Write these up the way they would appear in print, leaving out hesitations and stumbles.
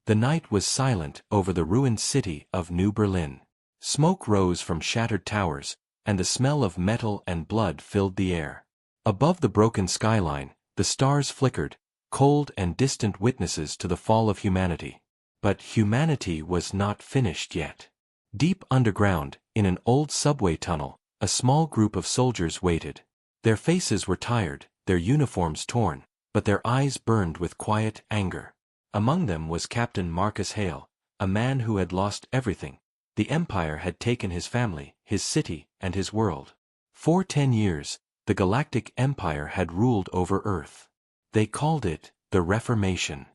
The night was silent over the ruined city of New Berlin. Smoke rose from shattered towers, and the smell of metal and blood filled the air. Above the broken skyline, the stars flickered, cold and distant witnesses to the fall of humanity. But humanity was not finished yet. Deep underground, in an old subway tunnel, a small group of soldiers waited. Their faces were tired, their uniforms torn, but their eyes burned with quiet anger. Among them was Captain Marcus Hale, a man who had lost everything. The Empire had taken his family, his city, and his world. For 10 years, the Galactic Empire had ruled over Earth. They called it the Reformation.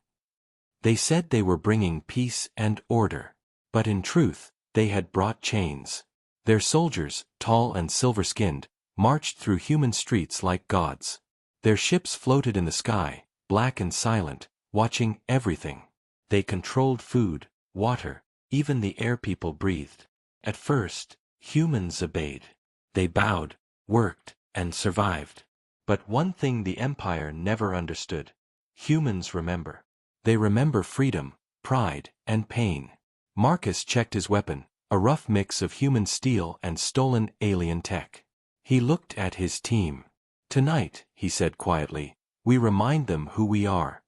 They said they were bringing peace and order. But in truth, they had brought chains. Their soldiers, tall and silver-skinned, marched through human streets like gods. Their ships floated in the sky, black and silent, watching everything. They controlled food, water, even the air people breathed. At first, humans obeyed. They bowed, worked, and survived. But one thing the Empire never understood. Humans remember. They remember freedom, pride, and pain. Marcus checked his weapon, a rough mix of human steel and stolen alien tech. He looked at his team. "Tonight," he said quietly, "we remind them who we are."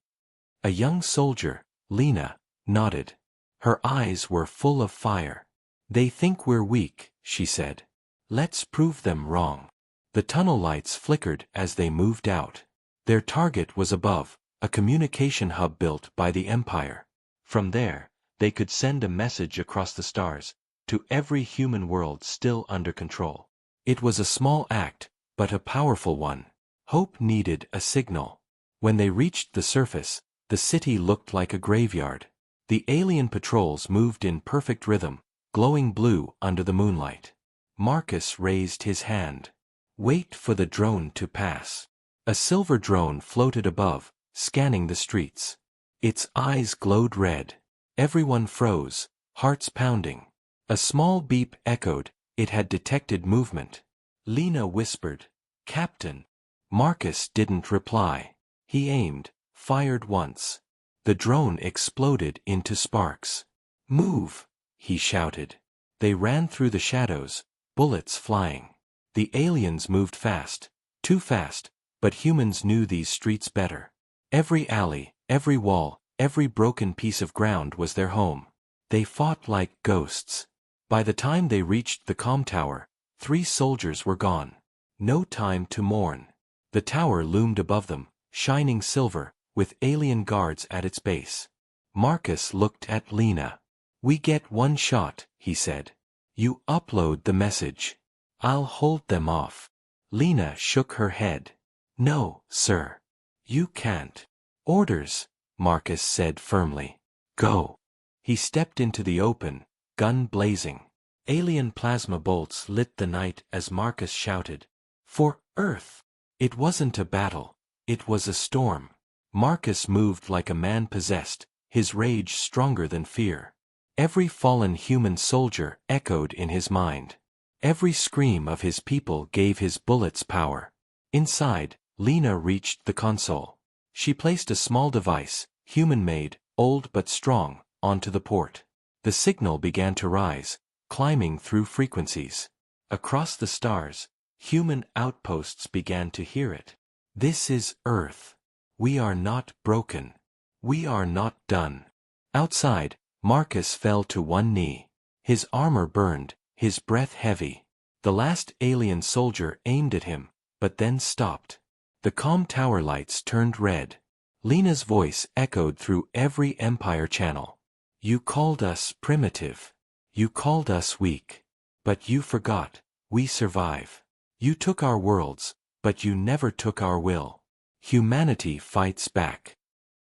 A young soldier, Lena, nodded. Her eyes were full of fire. "They think we're weak," she said. "Let's prove them wrong." The tunnel lights flickered as they moved out. Their target was above, a communication hub built by the Empire. From there, they could send a message across the stars, to every human world still under control. It was a small act, but a powerful one. Hope needed a signal. When they reached the surface, the city looked like a graveyard. The alien patrols moved in perfect rhythm, glowing blue under the moonlight. Marcus raised his hand. "Wait for the drone to pass." A silver drone floated above, scanning the streets. Its eyes glowed red. Everyone froze, hearts pounding. A small beep echoed. It had detected movement. Lena whispered, "Captain." Marcus didn't reply. He aimed, fired once. The drone exploded into sparks. "Move!" he shouted. They ran through the shadows, bullets flying. The aliens moved fast, too fast, but humans knew these streets better. Every alley, every wall, every broken piece of ground was their home. They fought like ghosts. By the time they reached the comm tower, 3 soldiers were gone. No time to mourn. The tower loomed above them, shining silver, with alien guards at its base. Marcus looked at Lena. "We get one shot," he said. "You upload the message. I'll hold them off." Lena shook her head. "No, sir. You can't." "Orders," Marcus said firmly. "Go." He stepped into the open, gun blazing. Alien plasma bolts lit the night as Marcus shouted, "For Earth!" It wasn't a battle. It was a storm. Marcus moved like a man possessed, his rage stronger than fear. Every fallen human soldier echoed in his mind. Every scream of his people gave his bullets power. Inside, Lena reached the console. She placed a small device, human-made, old but strong, onto the port. The signal began to rise, climbing through frequencies. Across the stars, human outposts began to hear it. "This is Earth. We are not broken. We are not done." Outside, Marcus fell to one knee. His armor burned, his breath heavy. The last alien soldier aimed at him, but then stopped. The comm tower lights turned red. Lena's voice echoed through every Empire channel. "You called us primitive. You called us weak. But you forgot, we survive. You took our worlds, but you never took our will. Humanity fights back."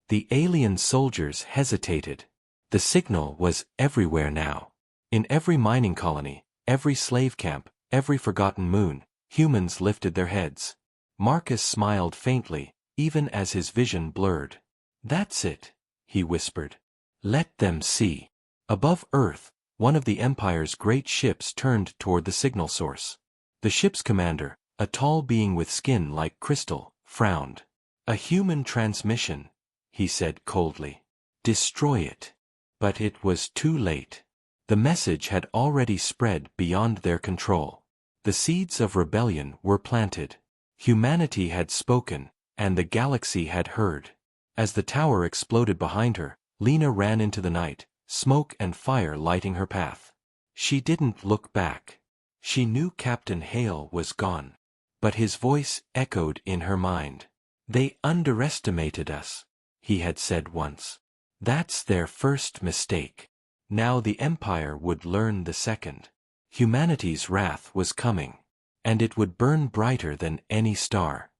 The alien soldiers hesitated. The signal was everywhere now. In every mining colony, every slave camp, every forgotten moon, humans lifted their heads. Marcus smiled faintly, even as his vision blurred. "That's it," he whispered. "Let them see." Above Earth, one of the Empire's great ships turned toward the signal source. The ship's commander, a tall being with skin like crystal, frowned. "A human transmission," he said coldly. "Destroy it." But it was too late. The message had already spread beyond their control. The seeds of rebellion were planted. Humanity had spoken, and the galaxy had heard. As the tower exploded behind her, Lena ran into the night, smoke and fire lighting her path. She didn't look back. She knew Captain Hale was gone. But his voice echoed in her mind. "They underestimated us," he had said once. "That's their first mistake." Now the Empire would learn the second. Humanity's wrath was coming. And it would burn brighter than any star.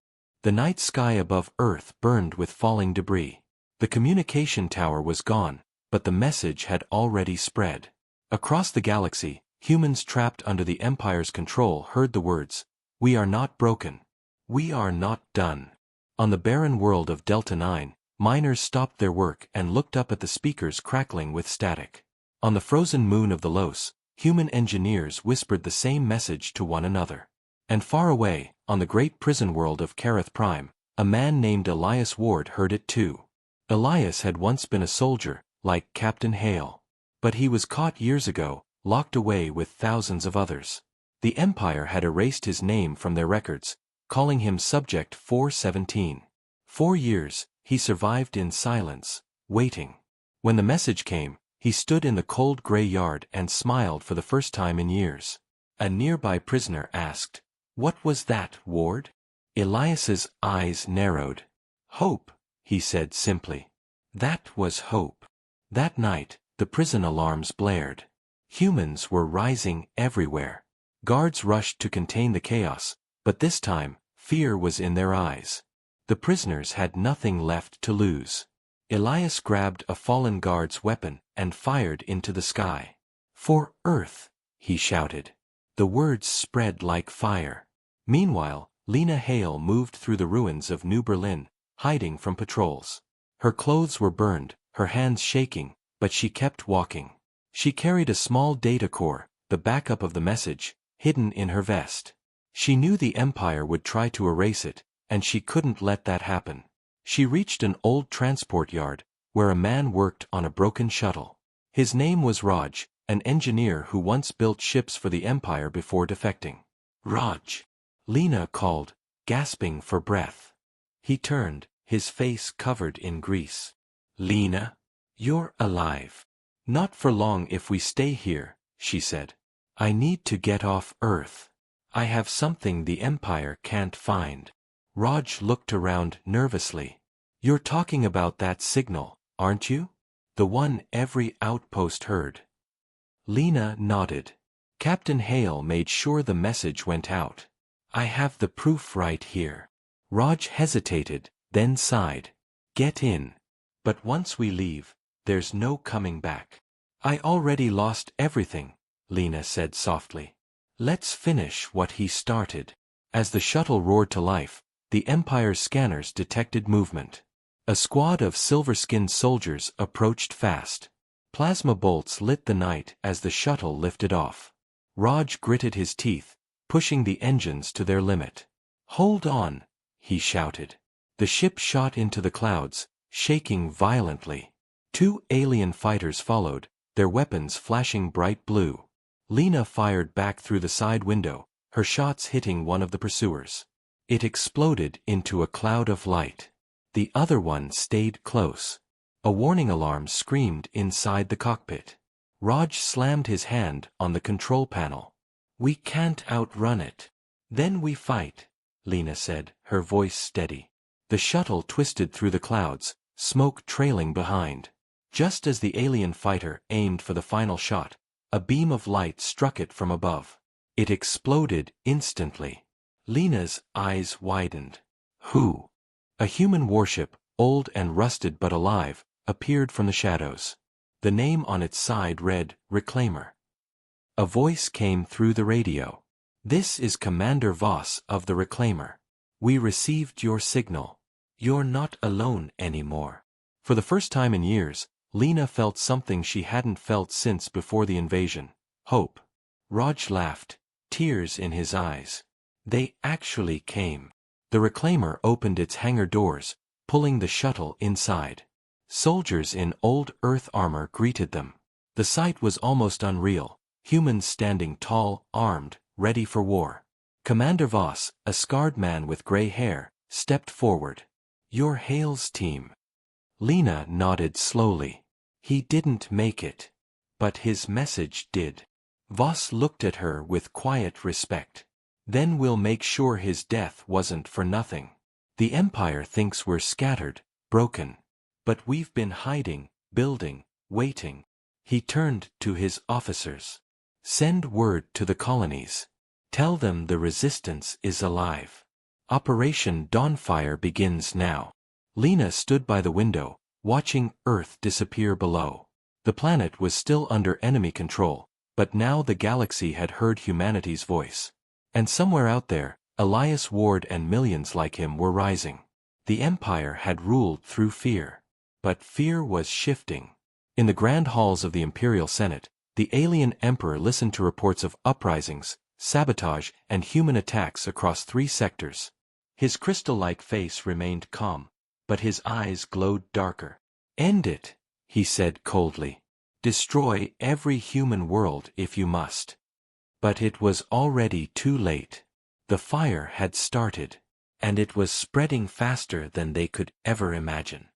The night sky above Earth burned with falling debris. The communication tower was gone, but the message had already spread. Across the galaxy, humans trapped under the Empire's control heard the words, "We are not broken. We are not done." On the barren world of Delta 9, miners stopped their work and looked up at the speakers crackling with static. On the frozen moon of the Los, human engineers whispered the same message to one another. And far away, on the great prison world of Kareth Prime, a man named Elias Ward heard it too. Elias had once been a soldier, like Captain Hale. But he was caught years ago, locked away with thousands of others. The Empire had erased his name from their records, calling him Subject 417. 4 years, he survived in silence, waiting. When the message came, he stood in the cold gray yard and smiled for the first time in years. A nearby prisoner asked, "What was that, Ward?" Elias's eyes narrowed. "Hope," he said simply. That was hope. That night, the prison alarms blared. Humans were rising everywhere. Guards rushed to contain the chaos, but this time, fear was in their eyes. The prisoners had nothing left to lose. Elias grabbed a fallen guard's weapon and fired into the sky. "For Earth," he shouted. The words spread like fire. Meanwhile, Lena Hale moved through the ruins of New Berlin, hiding from patrols. Her clothes were burned, her hands shaking, but she kept walking. She carried a small data core, the backup of the message, hidden in her vest. She knew the Empire would try to erase it, and she couldn't let that happen. She reached an old transport yard, where a man worked on a broken shuttle. His name was Raj, an engineer who once built ships for the Empire before defecting. "Raj!" Lena called, gasping for breath. He turned, his face covered in grease. "Lena? You're alive." "Not for long if we stay here," she said. "I need to get off Earth. I have something the Empire can't find." Raj looked around nervously. "You're talking about that signal, aren't you? The one every outpost heard." Lena nodded. Captain Hale made sure the message went out. "I have the proof right here." Raj hesitated, then sighed. "Get in. But once we leave, there's no coming back." "I already lost everything," Lena said softly. "Let's finish what he started." As the shuttle roared to life, the Empire's scanners detected movement. A squad of silver-skinned soldiers approached fast. Plasma bolts lit the night as the shuttle lifted off. Raj gritted his teeth, pushing the engines to their limit. "Hold on," he shouted. The ship shot into the clouds, shaking violently. 2 alien fighters followed, their weapons flashing bright blue. Lena fired back through the side window, her shots hitting one of the pursuers. It exploded into a cloud of light. The other one stayed close. A warning alarm screamed inside the cockpit. Raj slammed his hand on the control panel. "We can't outrun it. Then we fight," Lena said, her voice steady. The shuttle twisted through the clouds, smoke trailing behind. Just as the alien fighter aimed for the final shot, a beam of light struck it from above. It exploded instantly. Lena's eyes widened. Who? A human warship, old and rusted but alive, appeared from the shadows. The name on its side read, Reclaimer. A voice came through the radio. "This is Commander Voss of the Reclaimer. We received your signal. You're not alone anymore." For the first time in years, Lena felt something she hadn't felt since before the invasion. Hope. Raj laughed, tears in his eyes. They actually came. The Reclaimer opened its hangar doors, pulling the shuttle inside. Soldiers in old Earth armor greeted them. The sight was almost unreal, humans standing tall, armed, ready for war. Commander Voss, a scarred man with gray hair, stepped forward. "You're Hale's team." Lena nodded slowly. "He didn't make it. But his message did." Voss looked at her with quiet respect. "Then we'll make sure his death wasn't for nothing. The Empire thinks we're scattered, broken. But we've been hiding, building, waiting." He turned to his officers. "Send word to the colonies. Tell them the resistance is alive. Operation Dawnfire begins now." Lena stood by the window, watching Earth disappear below. The planet was still under enemy control, but now the galaxy had heard humanity's voice. And somewhere out there, Elias Ward and millions like him were rising. The Empire had ruled through fear. But fear was shifting. In the grand halls of the Imperial Senate, the alien Emperor listened to reports of uprisings, sabotage, and human attacks across 3 sectors. His crystal-like face remained calm, but his eyes glowed darker. "End it," he said coldly. "Destroy every human world if you must." But it was already too late. The fire had started, and it was spreading faster than they could ever imagine.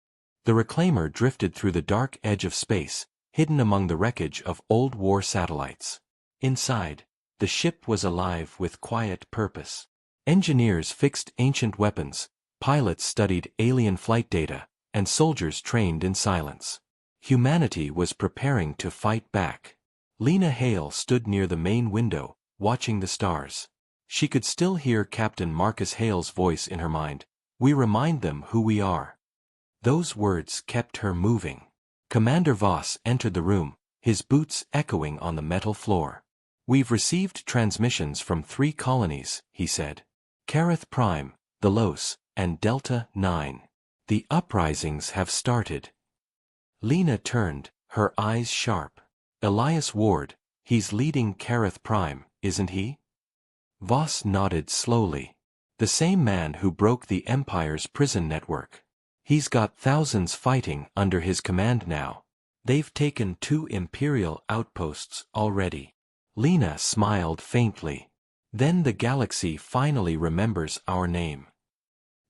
The Reclaimer drifted through the dark edge of space, hidden among the wreckage of old war satellites. Inside, the ship was alive with quiet purpose. Engineers fixed ancient weapons, pilots studied alien flight data, and soldiers trained in silence. Humanity was preparing to fight back. Lena Hale stood near the main window, watching the stars. She could still hear Captain Marcus Hale's voice in her mind. "We remind them who we are." Those words kept her moving. Commander Voss entered the room, his boots echoing on the metal floor. "We've received transmissions from 3 colonies," he said. "Kareth Prime, the Los, and Delta 9. The uprisings have started." Lena turned, her eyes sharp. "Elias Ward, he's leading Kareth Prime, isn't he?" Voss nodded slowly. "The same man who broke the Empire's prison network. He's got thousands fighting under his command now. They've taken 2 Imperial outposts already." Lena smiled faintly. "Then the galaxy finally remembers our name."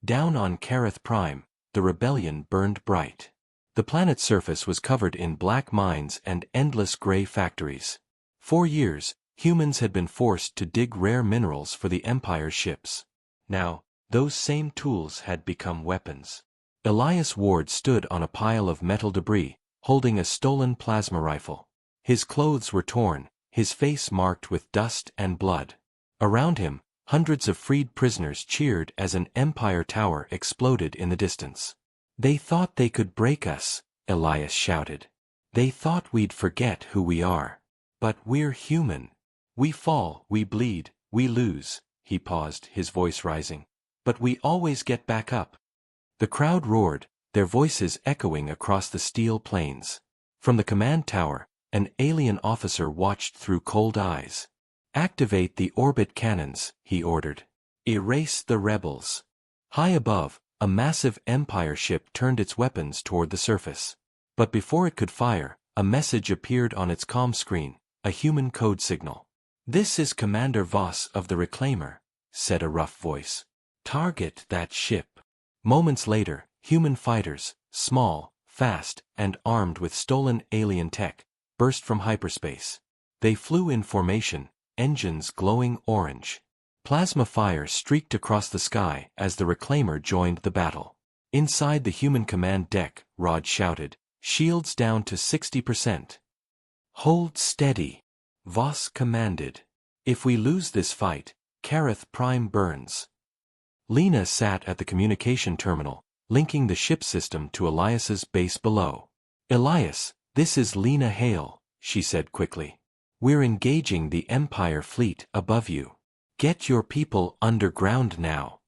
Down on Kareth Prime, the rebellion burned bright. The planet's surface was covered in black mines and endless gray factories. For years, humans had been forced to dig rare minerals for the Empire's ships. Now, those same tools had become weapons. Elias Ward stood on a pile of metal debris, holding a stolen plasma rifle. His clothes were torn, his face marked with dust and blood. Around him, hundreds of freed prisoners cheered as an Empire tower exploded in the distance. "They thought they could break us," Elias shouted. "They thought we'd forget who we are. But we're human. We fall, we bleed, we lose." He paused, his voice rising. "But we always get back up." The crowd roared, their voices echoing across the steel plains. From the command tower, an alien officer watched through cold eyes. "Activate the orbit cannons," he ordered. "Erase the rebels." High above, a massive Empire ship turned its weapons toward the surface. But before it could fire, a message appeared on its comm screen, a human code signal. "This is Commander Voss of the Reclaimer," said a rough voice. "Target that ship." Moments later, human fighters, small, fast, and armed with stolen alien tech, burst from hyperspace. They flew in formation, engines glowing orange. Plasma fire streaked across the sky as the Reclaimer joined the battle. Inside the human command deck, Rod shouted, "Shields down to 60%. "Hold steady," Voss commanded. "If we lose this fight, Kareth Prime burns." Lena sat at the communication terminal, linking the ship system to Elias's base below. "Elias, this is Lena Hale," she said quickly. "We're engaging the Empire fleet above you. Get your people underground now."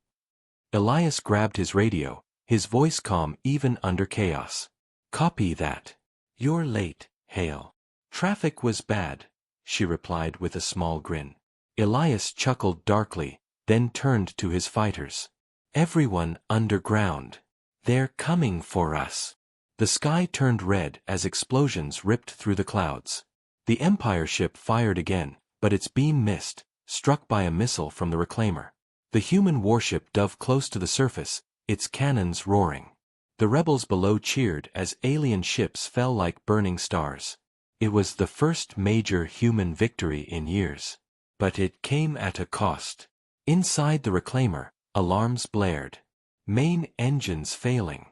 Elias grabbed his radio, his voice calm even under chaos. "Copy that. You're late, Hale." "Traffic was bad," she replied with a small grin. Elias chuckled darkly, then turned to his fighters. "Everyone underground. They're coming for us." The sky turned red as explosions ripped through the clouds. The Empire ship fired again, but its beam missed, struck by a missile from the reclaimer. The human warship dove close to the surface, its cannons roaring. The rebels below cheered as alien ships fell like burning stars. It was the first major human victory in years. But it came at a cost. Inside the reclaimer, alarms blared. Main engines failing.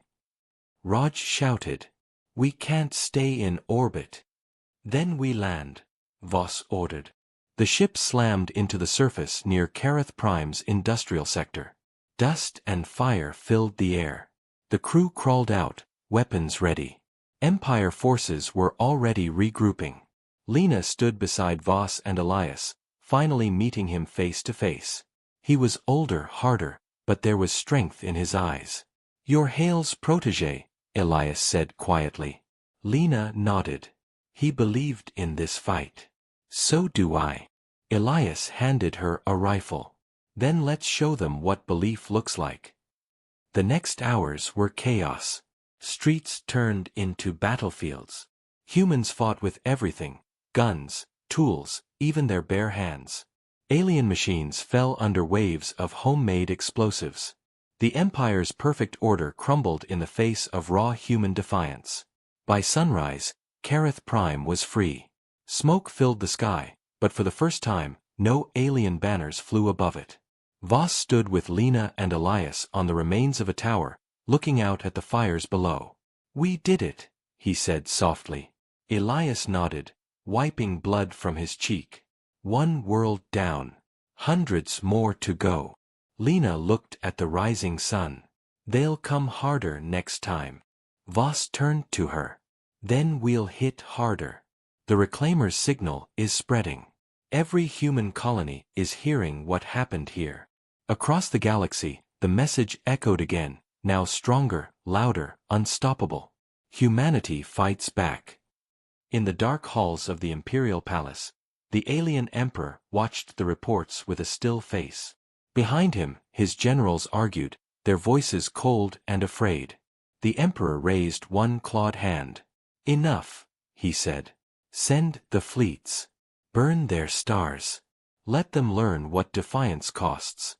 Raj shouted, "We can't stay in orbit." "Then we land," Voss ordered. The ship slammed into the surface near Kareth Prime's industrial sector. Dust and fire filled the air. The crew crawled out, weapons ready. Empire forces were already regrouping. Lena stood beside Voss and Elias, finally meeting him face to face. He was older, harder, but there was strength in his eyes. "You're Hale's protégé," Elias said quietly. Lena nodded. "He believed in this fight." "So do I." Elias handed her a rifle. "Then let's show them what belief looks like." The next hours were chaos. Streets turned into battlefields. Humans fought with everything: guns, tools, even their bare hands. Alien machines fell under waves of homemade explosives. The Empire's perfect order crumbled in the face of raw human defiance. By sunrise, Kareth Prime was free. Smoke filled the sky, but for the first time, no alien banners flew above it. Voss stood with Lena and Elias on the remains of a tower, looking out at the fires below. "We did it," he said softly. Elias nodded, wiping blood from his cheek. "One world down. Hundreds more to go." Lena looked at the rising sun. "They'll come harder next time." Voss turned to her. "Then we'll hit harder. The Reclaimer's signal is spreading. Every human colony is hearing what happened here." Across the galaxy, the message echoed again, now stronger, louder, unstoppable. Humanity fights back. In the dark halls of the Imperial Palace, the alien emperor watched the reports with a still face. Behind him, his generals argued, their voices cold and afraid. The emperor raised one clawed hand. "Enough," he said. "Send the fleets. Burn their stars. Let them learn what defiance costs."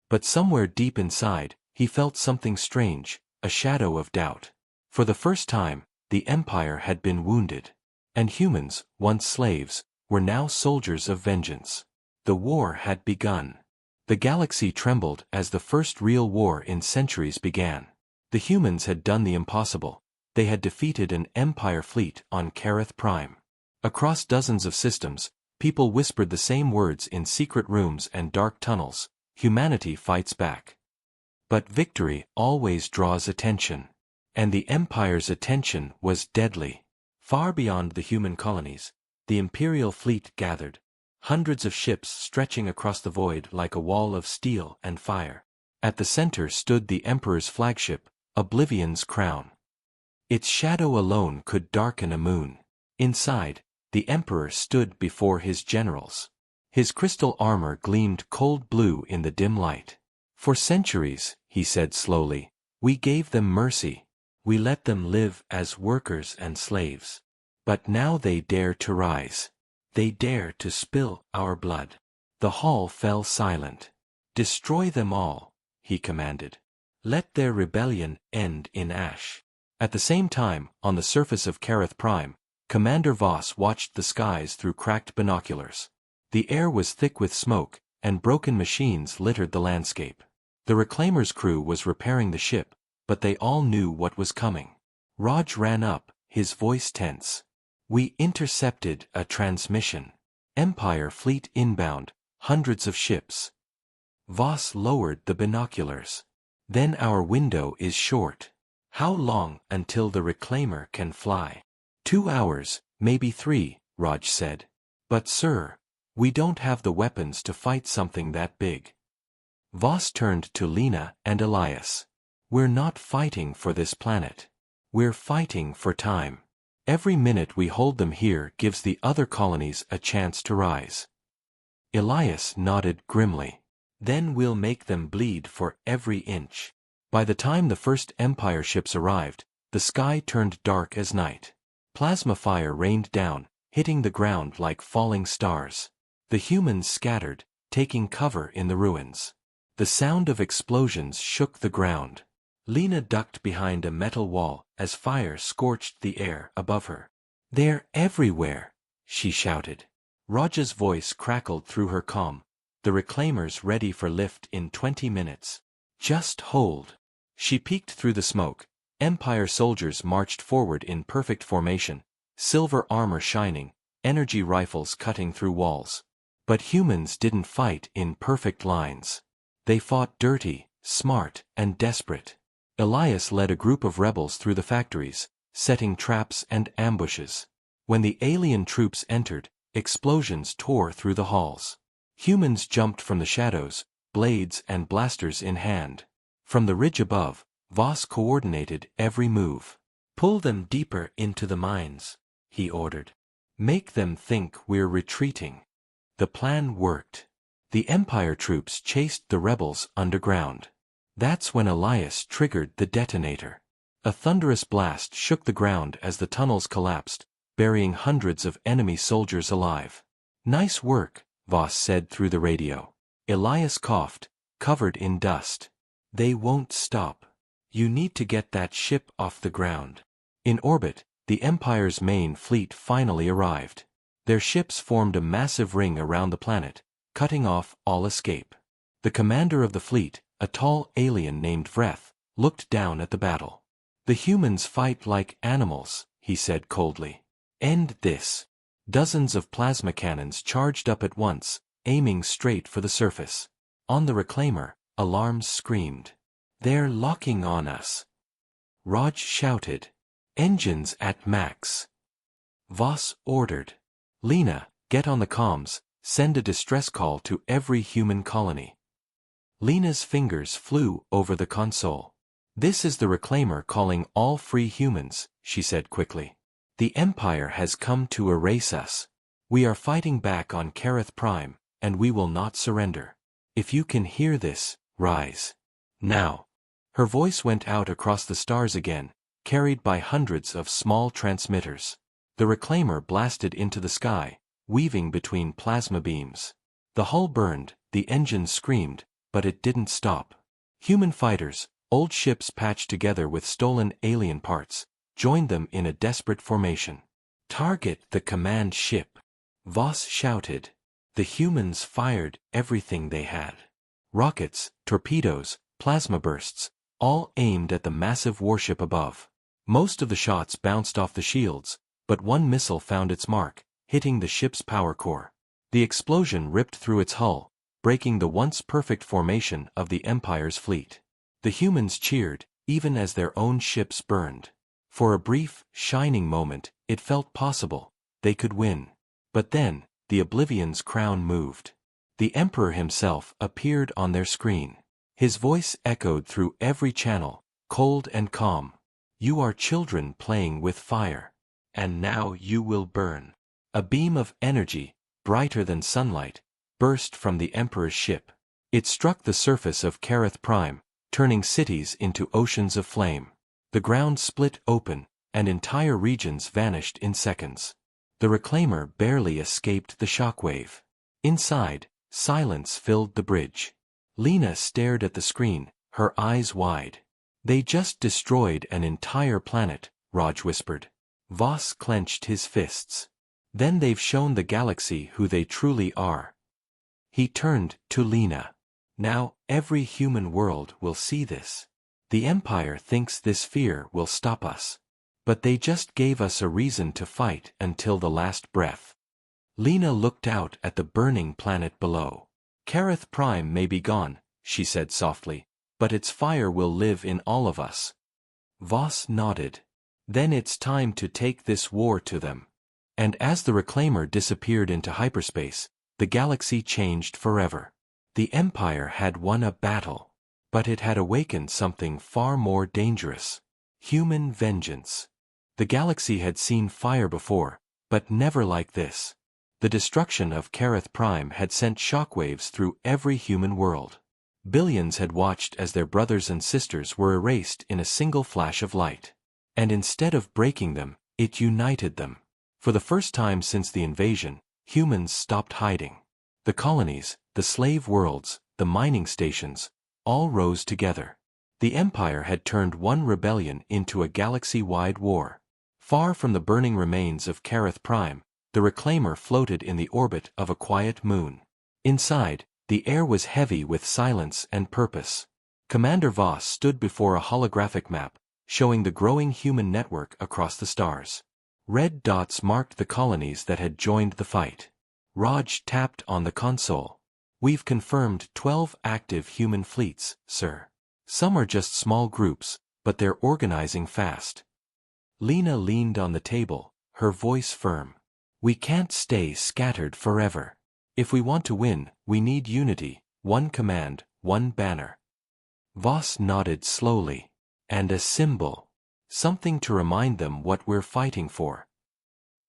But somewhere deep inside, he felt something strange, a shadow of doubt. For the first time, the Empire had been wounded. And humans, once slaves, were now soldiers of vengeance. The war had begun. The galaxy trembled as the first real war in centuries began. The humans had done the impossible. They had defeated an Empire fleet on Kareth Prime. Across dozens of systems, people whispered the same words in secret rooms and dark tunnels: "Humanity fights back." But victory always draws attention. And the Empire's attention was deadly. Far beyond the human colonies, the Imperial fleet gathered, hundreds of ships stretching across the void like a wall of steel and fire. At the center stood the Emperor's flagship, Oblivion's Crown. Its shadow alone could darken a moon. Inside, the Emperor stood before his generals. His crystal armor gleamed cold blue in the dim light. "For centuries," he said slowly, "we gave them mercy. We let them live as workers and slaves. But now they dare to rise. They dare to spill our blood." The hall fell silent. "Destroy them all," he commanded. "Let their rebellion end in ash." At the same time, on the surface of Kareth Prime, Commander Voss watched the skies through cracked binoculars. The air was thick with smoke, and broken machines littered the landscape. The Reclaimer's crew was repairing the ship, but they all knew what was coming. Raj ran up, his voice tense. "We intercepted a transmission. Empire fleet inbound, hundreds of ships." Voss lowered the binoculars. "Then our window is short. How long until the Reclaimer can fly?" 2 hours, maybe 3, Raj said. "But sir, we don't have the weapons to fight something that big." Voss turned to Lena and Elias. "We're not fighting for this planet. We're fighting for time. Every minute we hold them here gives the other colonies a chance to rise." Elias nodded grimly. "Then we'll make them bleed for every inch." By the time the first Empire ships arrived, the sky turned dark as night. Plasma fire rained down, hitting the ground like falling stars. The humans scattered, taking cover in the ruins. The sound of explosions shook the ground. Lena ducked behind a metal wall as fire scorched the air above her. "They're everywhere," she shouted. Raja's voice crackled through her comm. "The reclaimers ready for lift in 20 minutes. Just hold." She peeked through the smoke. Empire soldiers marched forward in perfect formation, silver armor shining, energy rifles cutting through walls. But humans didn't fight in perfect lines. They fought dirty, smart, and desperate. Elias led a group of rebels through the factories, setting traps and ambushes. When the alien troops entered, explosions tore through the halls. Humans jumped from the shadows, blades and blasters in hand. From the ridge above, Voss coordinated every move. "Pull them deeper into the mines," he ordered. "Make them think we're retreating." The plan worked. The Empire troops chased the rebels underground. That's when Elias triggered the detonator. A thunderous blast shook the ground as the tunnels collapsed, burying hundreds of enemy soldiers alive. "Nice work," Voss said through the radio. Elias coughed, covered in dust. "They won't stop. You need to get that ship off the ground." In orbit, the Empire's main fleet finally arrived. Their ships formed a massive ring around the planet, cutting off all escape. The commander of the fleet, a tall alien named Vreth, looked down at the battle. "The humans fight like animals," he said coldly. "End this." Dozens of plasma cannons charged up at once, aiming straight for the surface. On the reclaimer, alarms screamed. "They're locking on us." Raj shouted. "Engines at max." Voss ordered. "Lena, get on the comms, send a distress call to every human colony." Lena's fingers flew over the console. "This is the reclaimer calling all free humans," she said quickly. "The Empire has come to erase us. We are fighting back on Kareth Prime, and we will not surrender. If you can hear this, rise. Now." Her voice went out across the stars again, carried by hundreds of small transmitters. The reclaimer blasted into the sky, weaving between plasma beams. The hull burned, the engines screamed, but it didn't stop. Human fighters, old ships patched together with stolen alien parts, joined them in a desperate formation. "Target the command ship," Voss shouted. The humans fired everything they had. Rockets, torpedoes, plasma bursts, all aimed at the massive warship above. Most of the shots bounced off the shields, but one missile found its mark, hitting the ship's power core. The explosion ripped through its hull, breaking the once perfect formation of the Empire's fleet. The humans cheered, even as their own ships burned. For a brief, shining moment, it felt possible. They could win. But then, the Oblivion's crown moved. The Emperor himself appeared on their screen. His voice echoed through every channel, cold and calm. "You are children playing with fire. And now you will burn." A beam of energy, brighter than sunlight, burst from the Emperor's ship. It struck the surface of Kareth Prime, turning cities into oceans of flame. The ground split open, and entire regions vanished in seconds. The reclaimer barely escaped the shockwave. Inside, silence filled the bridge. Lena stared at the screen, her eyes wide. "They just destroyed an entire planet," Raj whispered. Voss clenched his fists. "Then they've shown the galaxy who they truly are." He turned to Lena. "Now, every human world will see this. The Empire thinks this fear will stop us. But they just gave us a reason to fight until the last breath." Lena looked out at the burning planet below. "Kareth Prime may be gone," she said softly, "but its fire will live in all of us." Voss nodded. "Then it's time to take this war to them." And as the reclaimer disappeared into hyperspace, the galaxy changed forever. The Empire had won a battle. But it had awakened something far more dangerous. Human vengeance. The galaxy had seen fire before, but never like this. The destruction of Kareth Prime had sent shockwaves through every human world. Billions had watched as their brothers and sisters were erased in a single flash of light. And instead of breaking them, it united them. For the first time since the invasion, humans stopped hiding. The colonies, the slave worlds, the mining stations, all rose together. The Empire had turned one rebellion into a galaxy-wide war. Far from the burning remains of Kareth Prime, the Reclaimer floated in the orbit of a quiet moon. Inside, the air was heavy with silence and purpose. Commander Voss stood before a holographic map, showing the growing human network across the stars. Red dots marked the colonies that had joined the fight. Raj tapped on the console. "We've confirmed 12 active human fleets, sir. Some are just small groups, but they're organizing fast." Lena leaned on the table, her voice firm. "We can't stay scattered forever. If we want to win, we need unity, one command, one banner." Voss nodded slowly. "And a symbol. Something to remind them what we're fighting for."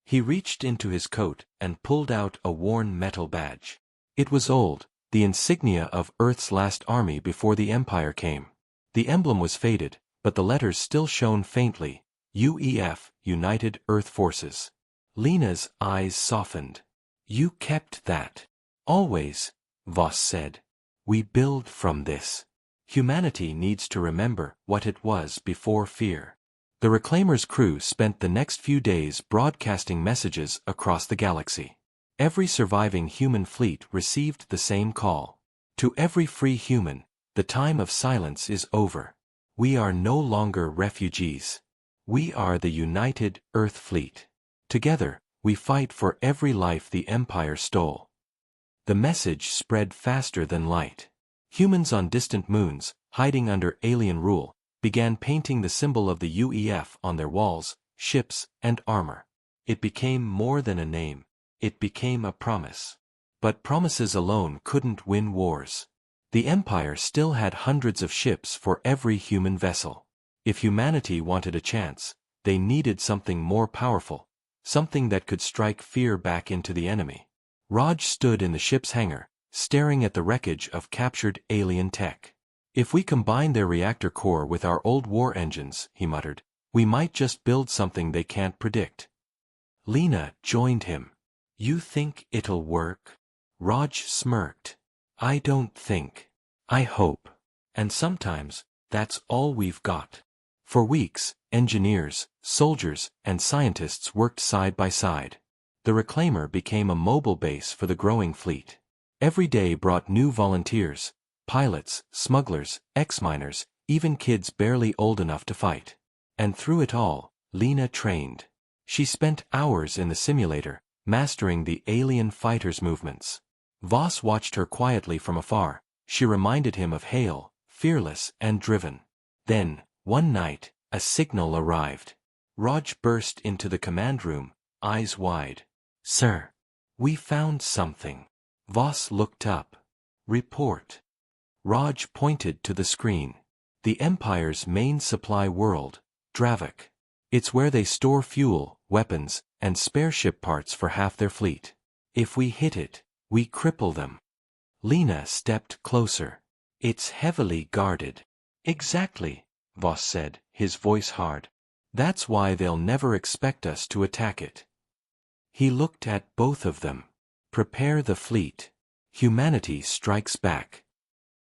He reached into his coat and pulled out a worn metal badge. It was old, the insignia of Earth's last army before the Empire came. The emblem was faded, but the letters still shone faintly. UEF, United Earth Forces. Lena's eyes softened. "You kept that." "Always," Voss said. "We build from this. Humanity needs to remember what it was before fear." The Reclaimer's crew spent the next few days broadcasting messages across the galaxy. Every surviving human fleet received the same call. "To every free human, the time of silence is over. We are no longer refugees. We are the United Earth Fleet. Together, we fight for every life the Empire stole." The message spread faster than light. Humans on distant moons, hiding under alien rule, began painting the symbol of the UEF on their walls, ships, and armor. It became more than a name. It became a promise. But promises alone couldn't win wars. The Empire still had hundreds of ships for every human vessel. If humanity wanted a chance, they needed something more powerful, something that could strike fear back into the enemy. Raj stood in the ship's hangar, staring at the wreckage of captured alien tech. "If we combine their reactor core with our old war engines," he muttered, "we might just build something they can't predict." Lena joined him. "You think it'll work?" Raj smirked. "I don't think. I hope. And sometimes, that's all we've got." For weeks, engineers, soldiers, and scientists worked side by side. The Reclaimer became a mobile base for the growing fleet. Every day brought new volunteers, pilots, smugglers, ex-miners, even kids barely old enough to fight. And through it all, Lena trained. She spent hours in the simulator, mastering the alien fighters' movements. Voss watched her quietly from afar. She reminded him of Hale, fearless and driven. Then, one night, a signal arrived. Raj burst into the command room, eyes wide. "Sir, we found something." Voss looked up. "Report." Raj pointed to the screen. "The Empire's main supply world, Dravik. It's where they store fuel, weapons, and spare ship parts for half their fleet. If we hit it, we cripple them." Lena stepped closer. "It's heavily guarded." "Exactly," Voss said, his voice hard. "That's why they'll never expect us to attack it." He looked at both of them. "Prepare the fleet. Humanity strikes back."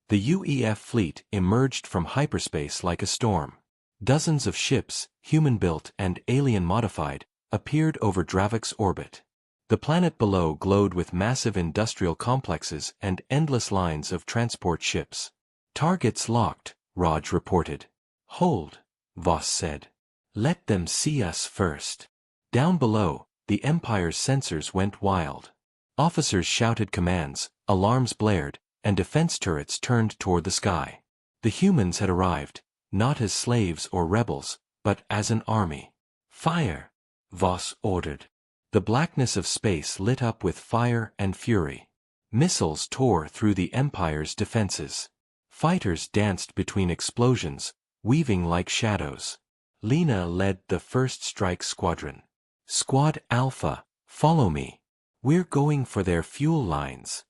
The UEF fleet emerged from hyperspace like a storm. Dozens of ships, human-built and alien-modified, appeared over Dravik's orbit. The planet below glowed with massive industrial complexes and endless lines of transport ships. "Targets locked," Raj reported. "Hold," Voss said. "Let them see us first." Down below, the Empire's sensors went wild. Officers shouted commands, alarms blared, and defense turrets turned toward the sky. The humans had arrived, not as slaves or rebels, but as an army. "Fire!" Voss ordered. The blackness of space lit up with fire and fury. Missiles tore through the Empire's defenses. Fighters danced between explosions, weaving like shadows. Lena led the first strike squadron. "Squad Alpha, follow me. We're going for their fuel lines."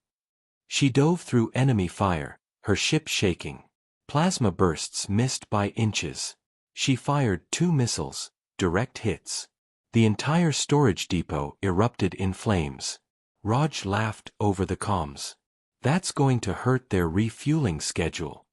She dove through enemy fire, her ship shaking. Plasma bursts missed by inches. She fired 2 missiles, direct hits. The entire storage depot erupted in flames. Raj laughed over the comms. That's going to hurt their refueling schedule.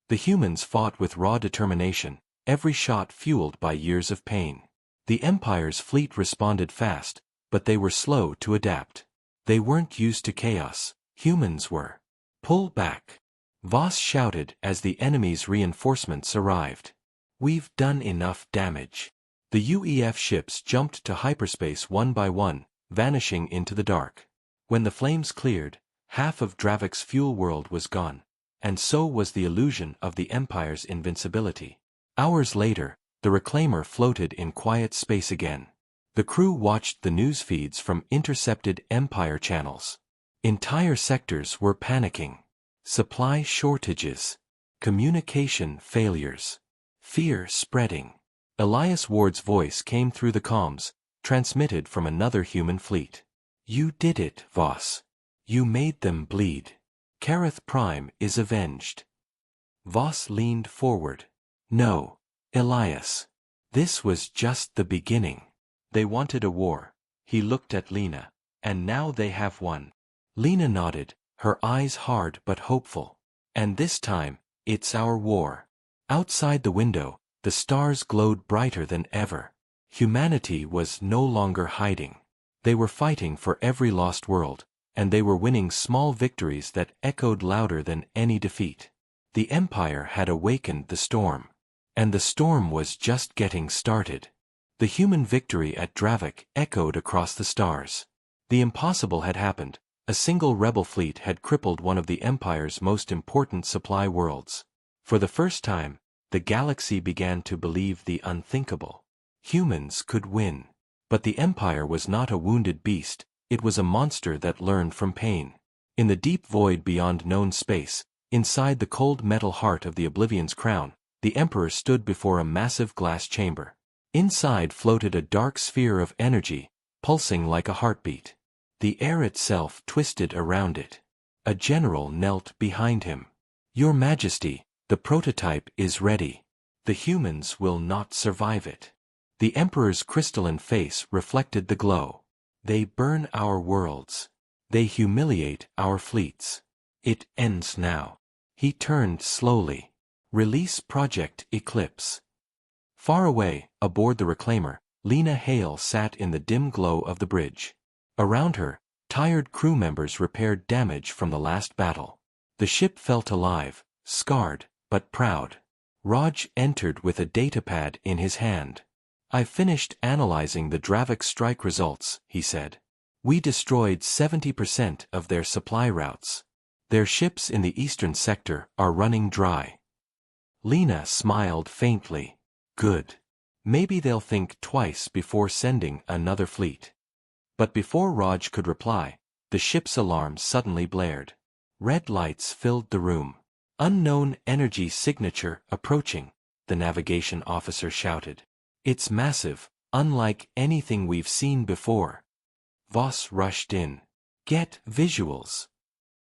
The humans fought with raw determination, every shot fueled by years of pain. The Empire's fleet responded fast, but they were slow to adapt. They weren't used to chaos, humans were. Pull back. Voss shouted as the enemy's reinforcements arrived. We've done enough damage. The UEF ships jumped to hyperspace one by one, vanishing into the dark. When the flames cleared, half of Dravik's fuel world was gone, and so was the illusion of the Empire's invincibility. Hours later, the Reclaimer floated in quiet space again. The crew watched the news feeds from intercepted Empire channels. Entire sectors were panicking. Supply shortages. Communication failures. Fear spreading. Elias Ward's voice came through the comms, transmitted from another human fleet. You did it, Voss. You made them bleed. Kareth Prime is avenged. Voss leaned forward. No, Elias. This was just the beginning. They wanted a war. He looked at Lena. And now they have one. Lena nodded, her eyes hard but hopeful. And this time, it's our war. Outside the window, the stars glowed brighter than ever. Humanity was no longer hiding. They were fighting for every lost world, and they were winning small victories that echoed louder than any defeat. The Empire had awakened the storm. And the storm was just getting started. The human victory at Dravik echoed across the stars. The impossible had happened. A single rebel fleet had crippled one of the Empire's most important supply worlds. For the first time, the galaxy began to believe the unthinkable. Humans could win. But the Empire was not a wounded beast, it was a monster that learned from pain. In the deep void beyond known space, inside the cold metal heart of the Oblivion's crown, the Emperor stood before a massive glass chamber. Inside floated a dark sphere of energy, pulsing like a heartbeat. The air itself twisted around it. A general knelt behind him. Your Majesty, the prototype is ready. The humans will not survive it. The Emperor's crystalline face reflected the glow. They burn our worlds. They humiliate our fleets. It ends now. He turned slowly. Release Project Eclipse. Far away, aboard the Reclaimer, Lena Hale sat in the dim glow of the bridge. Around her, tired crew members repaired damage from the last battle. The ship felt alive, scarred, but proud. Raj entered with a datapad in his hand. I finished analyzing the Dravik strike results, he said. We destroyed 70% of their supply routes. Their ships in the eastern sector are running dry. Lena smiled faintly. Good. Maybe they'll think twice before sending another fleet. But before Raj could reply, the ship's alarm suddenly blared. Red lights filled the room. Unknown energy signature approaching, the navigation officer shouted. It's massive, unlike anything we've seen before. Voss rushed in. Get visuals.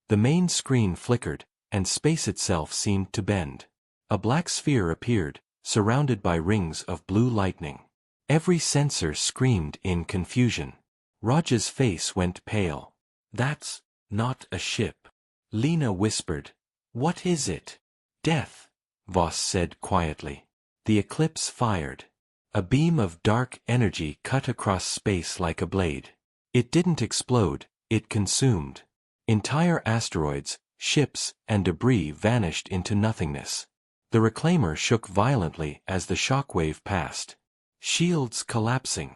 The main screen flickered, and space itself seemed to bend. A black sphere appeared, surrounded by rings of blue lightning. Every sensor screamed in confusion. Raj's face went pale. That's not a ship. Lena whispered. What is it? Death, Voss said quietly. The eclipse fired. A beam of dark energy cut across space like a blade. It didn't explode, it consumed. Entire asteroids, ships, and debris vanished into nothingness. The Reclaimer shook violently as the shockwave passed. Shields collapsing.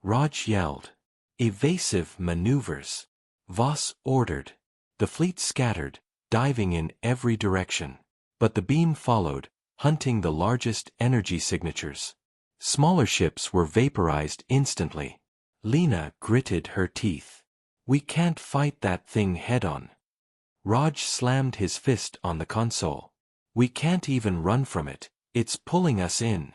Raj yelled. Evasive maneuvers. Voss ordered. The fleet scattered, diving in every direction. But the beam followed, hunting the largest energy signatures. Smaller ships were vaporized instantly. Lena gritted her teeth. We can't fight that thing head-on. Raj slammed his fist on the console. We can't even run from it, it's pulling us in.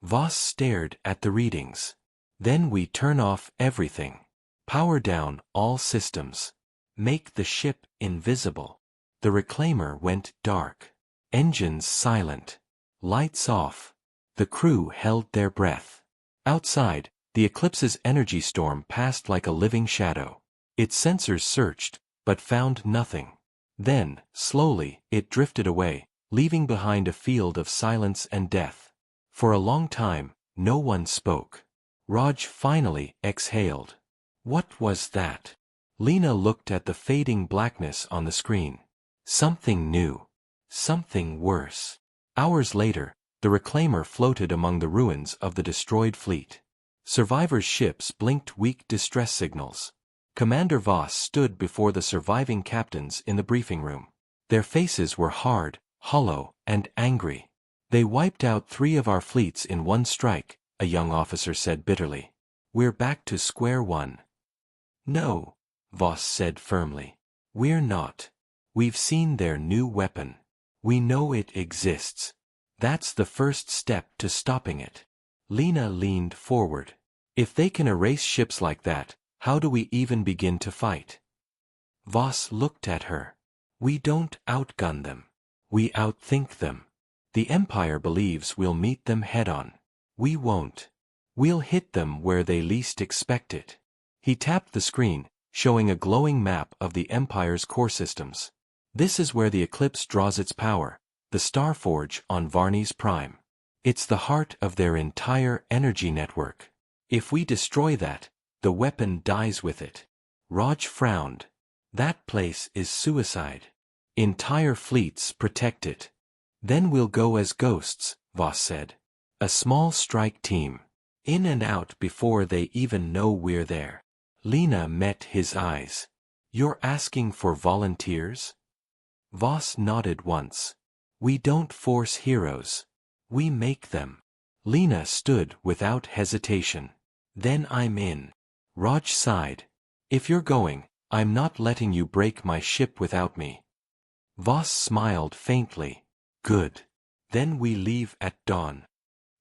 Voss stared at the readings. Then we turn off everything. Power down all systems. Make the ship invisible. The Reclaimer went dark. Engines silent. Lights off. The crew held their breath. Outside, the Eclipse's energy storm passed like a living shadow. Its sensors searched, but found nothing. Then, slowly, it drifted away, leaving behind a field of silence and death. For a long time, no one spoke. Raj finally exhaled. What was that? Lena looked at the fading blackness on the screen. Something new. Something worse. Hours later, the Reclaimer floated among the ruins of the destroyed fleet. Survivors' ships blinked weak distress signals. Commander Voss stood before the surviving captains in the briefing room. Their faces were hard, hollow, and angry. They wiped out 3 of our fleets in one strike, a young officer said bitterly. We're back to square one. No, Voss said firmly. We're not. We've seen their new weapon. We know it exists. That's the first step to stopping it. Lena leaned forward. If they can erase ships like that, how do we even begin to fight? Voss looked at her. We don't outgun them. We outthink them. The Empire believes we'll meet them head-on. We won't. We'll hit them where they least expect it. He tapped the screen, showing a glowing map of the Empire's core systems. This is where the Eclipse draws its power, the Starforge on Varney's Prime. It's the heart of their entire energy network. If we destroy that, the weapon dies with it. Raj frowned. That place is suicide. Entire fleets protect it. Then we'll go as ghosts, Voss said. A small strike team. In and out before they even know we're there. Lena met his eyes. You're asking for volunteers? Voss nodded once. We don't force heroes. We make them. Lena stood without hesitation. Then I'm in. Raj sighed. If you're going, I'm not letting you break my ship without me. Voss smiled faintly. Good. Then we leave at dawn.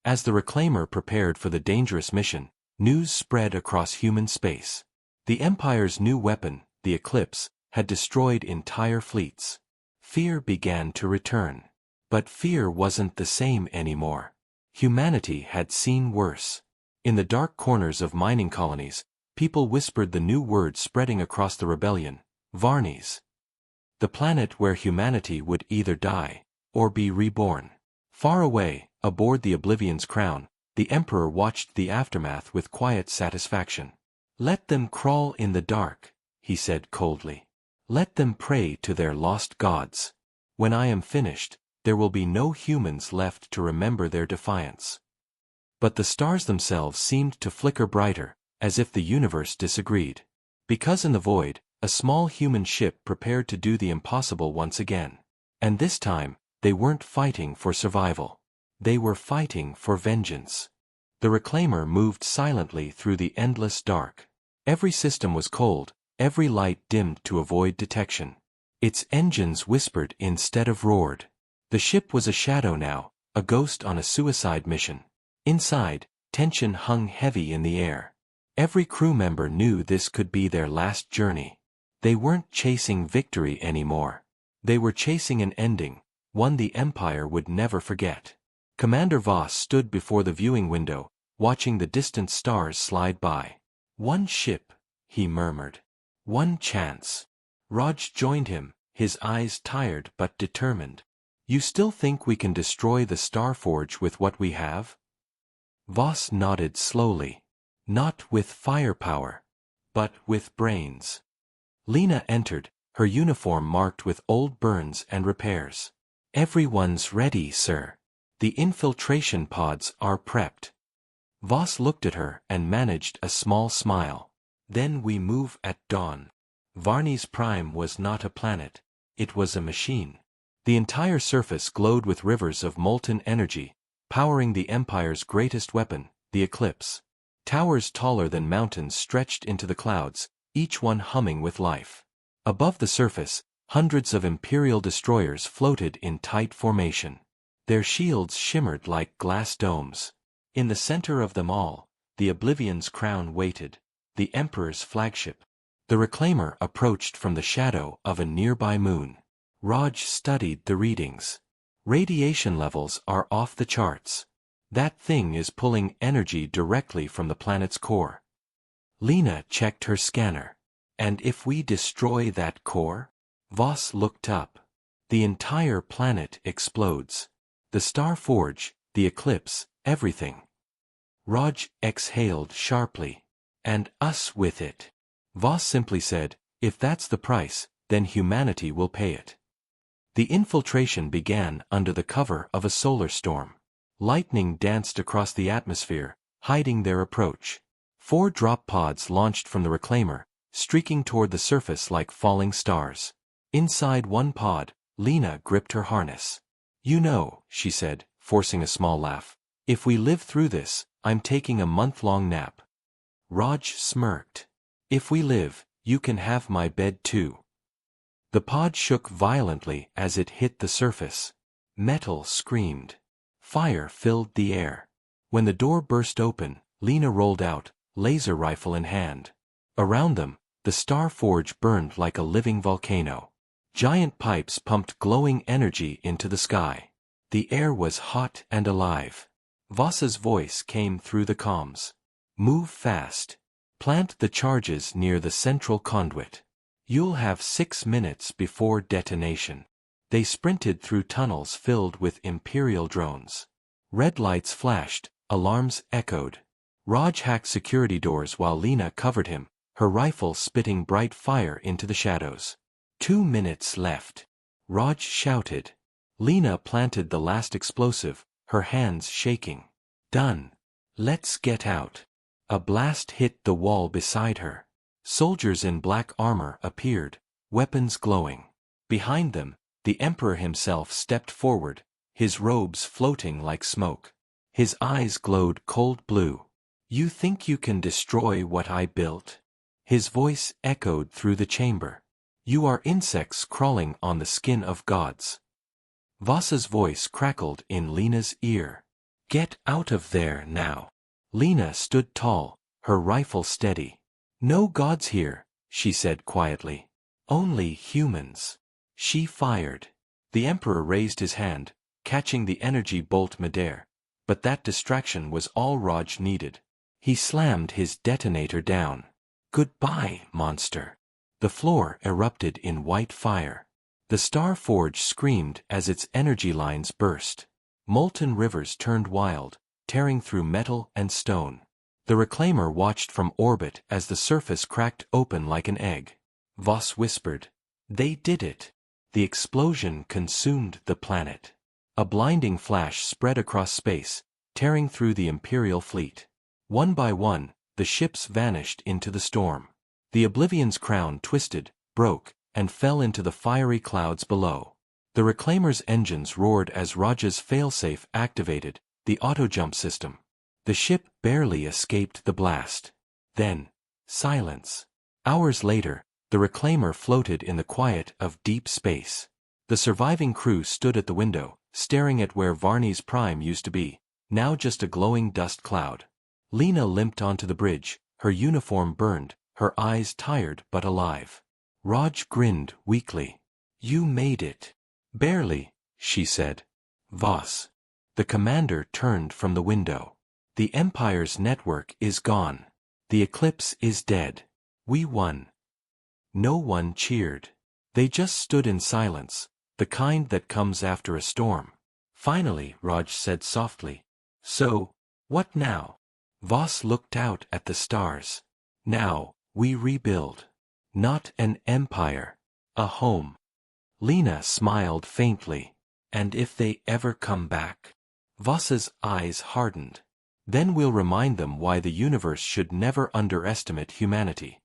As the Reclaimer prepared for the dangerous mission, news spread across human space. The Empire's new weapon, the Eclipse, had destroyed entire fleets. Fear began to return. But fear wasn't the same anymore. Humanity had seen worse. In the dark corners of mining colonies, people whispered the new word spreading across the rebellion, Varnies. The planet where humanity would either die, or be reborn. Far away, aboard the Oblivion's crown, the Emperor watched the aftermath with quiet satisfaction. Let them crawl in the dark, he said coldly. Let them pray to their lost gods. When I am finished, there will be no humans left to remember their defiance. But the stars themselves seemed to flicker brighter, as if the universe disagreed. Because in the void, a small human ship prepared to do the impossible once again. And this time, they weren't fighting for survival. They were fighting for vengeance. The Reclaimer moved silently through the endless dark. Every system was cold, every light dimmed to avoid detection. Its engines whispered instead of roared. The ship was a shadow now, a ghost on a suicide mission. Inside, tension hung heavy in the air. Every crew member knew this could be their last journey. They weren't chasing victory anymore. They were chasing an ending, one the Empire would never forget. Commander Voss stood before the viewing window, watching the distant stars slide by. One ship, he murmured. One chance. Raj joined him, his eyes tired but determined. You still think we can destroy the Starforge with what we have? Voss nodded slowly. Not with firepower, but with brains. Lena entered, her uniform marked with old burns and repairs. Everyone's ready, sir. The infiltration pods are prepped. Voss looked at her and managed a small smile. Then we move at dawn. Varney's Prime was not a planet. It was a machine. The entire surface glowed with rivers of molten energy, powering the Empire's greatest weapon, the Eclipse. Towers taller than mountains stretched into the clouds, each one humming with life. Above the surface, hundreds of Imperial destroyers floated in tight formation. Their shields shimmered like glass domes. In the center of them all, the Oblivion's crown waited, the Emperor's flagship. The Reclaimer approached from the shadow of a nearby moon. Raj studied the readings. Radiation levels are off the charts. That thing is pulling energy directly from the planet's core. Lena checked her scanner. And if we destroy that core? Voss looked up. The entire planet explodes. The star forge, the eclipse, everything. Raj exhaled sharply. And us with it. Voss simply said, if that's the price, then humanity will pay it. The infiltration began under the cover of a solar storm. Lightning danced across the atmosphere, hiding their approach. 4 drop pods launched from the reclaimer, streaking toward the surface like falling stars. Inside one pod, Lena gripped her harness. You know, she said, forcing a small laugh, if we live through this, I'm taking a month-long nap. Raj smirked. If we live, you can have my bed too. The pod shook violently as it hit the surface. Metal screamed. Fire filled the air. When the door burst open, Lena rolled out, laser rifle in hand. Around them, the star forge burned like a living volcano. Giant pipes pumped glowing energy into the sky. The air was hot and alive. Voss's voice came through the comms. Move fast. Plant the charges near the central conduit. You'll have 6 minutes before detonation. They sprinted through tunnels filled with Imperial drones. Red lights flashed, alarms echoed. Raj hacked security doors while Lena covered him, her rifle spitting bright fire into the shadows. 2 minutes left. Raj shouted. Lena planted the last explosive, her hands shaking. Done. Let's get out. A blast hit the wall beside her. Soldiers in black armor appeared, weapons glowing. Behind them, the Emperor himself stepped forward, his robes floating like smoke. His eyes glowed cold blue. You think you can destroy what I built? His voice echoed through the chamber. You are insects crawling on the skin of gods. Voss's voice crackled in Lena's ear. Get out of there now. Lena stood tall, her rifle steady. No gods here, she said quietly. Only humans. She fired. The Emperor raised his hand, catching the energy bolt midair. But that distraction was all Raj needed. He slammed his detonator down. Goodbye, monster. The floor erupted in white fire. The star forge screamed as its energy lines burst. Molten rivers turned wild, tearing through metal and stone. The reclaimer watched from orbit as the surface cracked open like an egg. Voss whispered. They did it. The explosion consumed the planet. A blinding flash spread across space, tearing through the Imperial fleet. One by one, the ships vanished into the storm. The Oblivion's crown twisted, broke, and fell into the fiery clouds below. The reclaimer's engines roared as Raj's failsafe activated, the auto-jump system. The ship barely escaped the blast. Then, silence. Hours later, the reclaimer floated in the quiet of deep space. The surviving crew stood at the window, staring at where Varney's Prime used to be, now just a glowing dust cloud. Lena limped onto the bridge, her uniform burned, her eyes tired but alive. Raj grinned weakly. You made it. Barely, she said. Voss. The commander turned from the window. The Empire's network is gone. The eclipse is dead. We won. No one cheered. They just stood in silence, the kind that comes after a storm. Finally, Raj said softly. So, what now? Voss looked out at the stars. Now, we rebuild. Not an empire. A home. Lena smiled faintly. And if they ever come back? Voss's eyes hardened. Then we'll remind them why the universe should never underestimate humanity.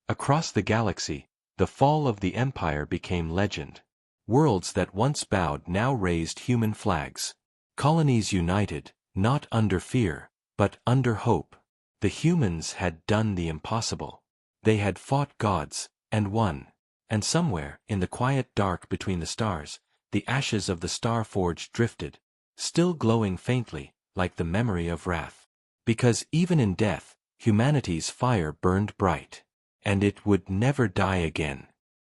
Across the galaxy, the fall of the Empire became legend. Worlds that once bowed now raised human flags. Colonies united, not under fear, but under hope. The humans had done the impossible. They had fought gods, and won. And somewhere, in the quiet dark between the stars, the ashes of the star forge drifted, still glowing faintly, like the memory of wrath. Because even in death, humanity's fire burned bright. And it would never die again.